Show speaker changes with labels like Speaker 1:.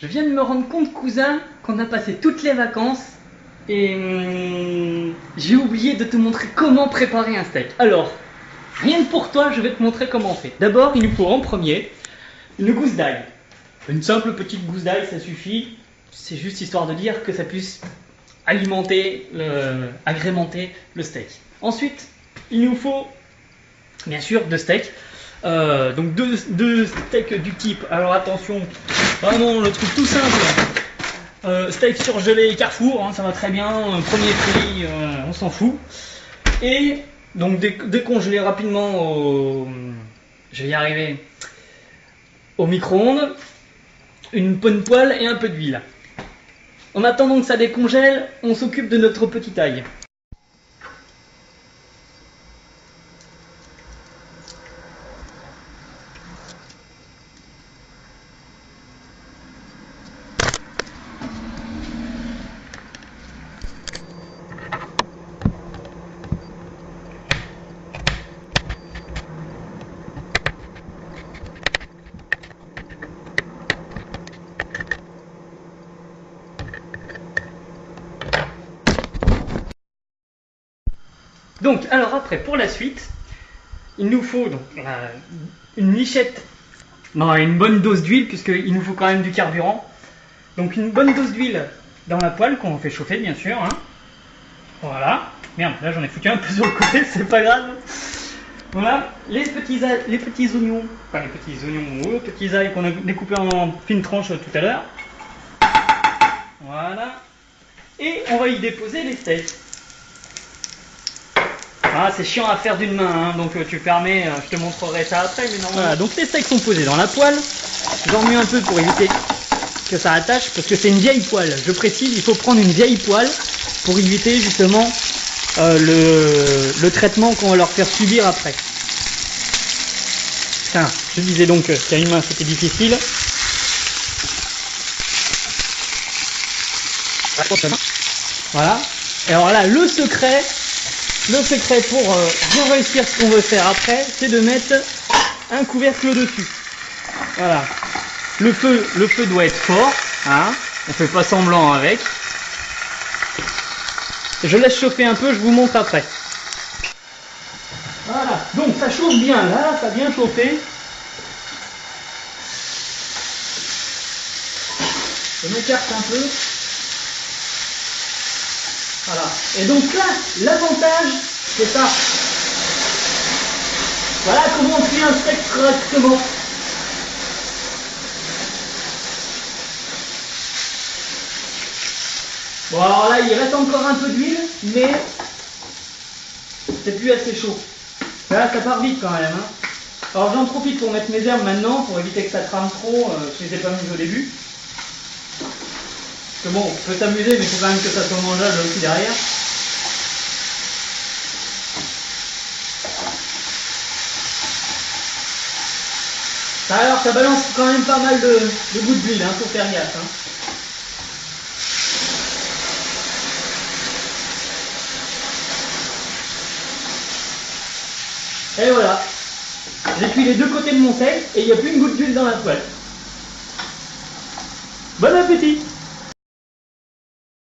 Speaker 1: Je viens de me rendre compte, cousin, qu'on a passé toutes les vacances et j'ai oublié de te montrer comment préparer un steak. Alors, rien que pour toi, je vais te montrer comment on fait. D'abord, il nous faut en premier une gousse d'ail. Une simple petite gousse d'ail, ça suffit. C'est juste histoire de dire que ça puisse agrémenter le steak. Ensuite, il nous faut bien sûr deux steaks. Donc deux steaks du type, alors attention, vraiment le truc tout simple, steak surgelé Carrefour, hein, ça va très bien, premier prix, on s'en fout. Et donc décongeler rapidement je vais y arriver, au micro-ondes, une bonne poêle et un peu d'huile. En attendant que ça décongèle, on s'occupe de notre petite ail. Donc, alors après, pour la suite, il nous faut donc, une lichette, non, une bonne dose d'huile, puisqu'il nous faut quand même du carburant. Donc une bonne dose d'huile dans la poêle, qu'on fait chauffer bien sûr. Hein. Voilà. Merde, là j'en ai foutu un peu sur le côté, c'est pas grave. Voilà, les petits oignons, enfin les petits ailes qu'on a découpés en fines tranches tout à l'heure. Voilà. Et on va y déposer les steaks. Ah, c'est chiant à faire d'une main, hein, donc tu permets, je te montrerai ça après. Mais non. Voilà, donc les steaks sont posés dans la poêle. J'en mets un peu pour éviter que ça attache, parce que c'est une vieille poêle. Je précise, il faut prendre une vieille poêle pour éviter justement le traitement qu'on va leur faire subir après. Putain, je disais donc qu'à une main c'était difficile. Voilà. Et alors là, le secret pour bien réussir ce qu'on veut faire après, c'est de mettre un couvercle dessus. Voilà. Le feu doit être fort, hein. On fait pas semblant avec. Je laisse chauffer un peu, je vous montre après. Voilà, donc ça chauffe bien, là, ça a bien chauffé. Je m'écarte un peu. Voilà. Et donc là, l'avantage, c'est ça. Voilà comment on fait un steak correctement. Bon, alors là, il reste encore un peu d'huile, mais c'est plus assez chaud. Là, ça part vite quand même. Hein. Alors j'en profite pour mettre mes herbes maintenant, pour éviter que ça crame trop. Je les ai pas mises au début. Parce que bon, on peut s'amuser, mais il faut quand même que ça soit mangeable aussi derrière. Alors ça balance quand même pas mal de gouttes d'huile, hein, faut faire gaffe. Hein. Et voilà, j'ai cuit les deux côtés de mon steak et il n'y a plus une goutte d'huile dans la poêle. Bon appétit!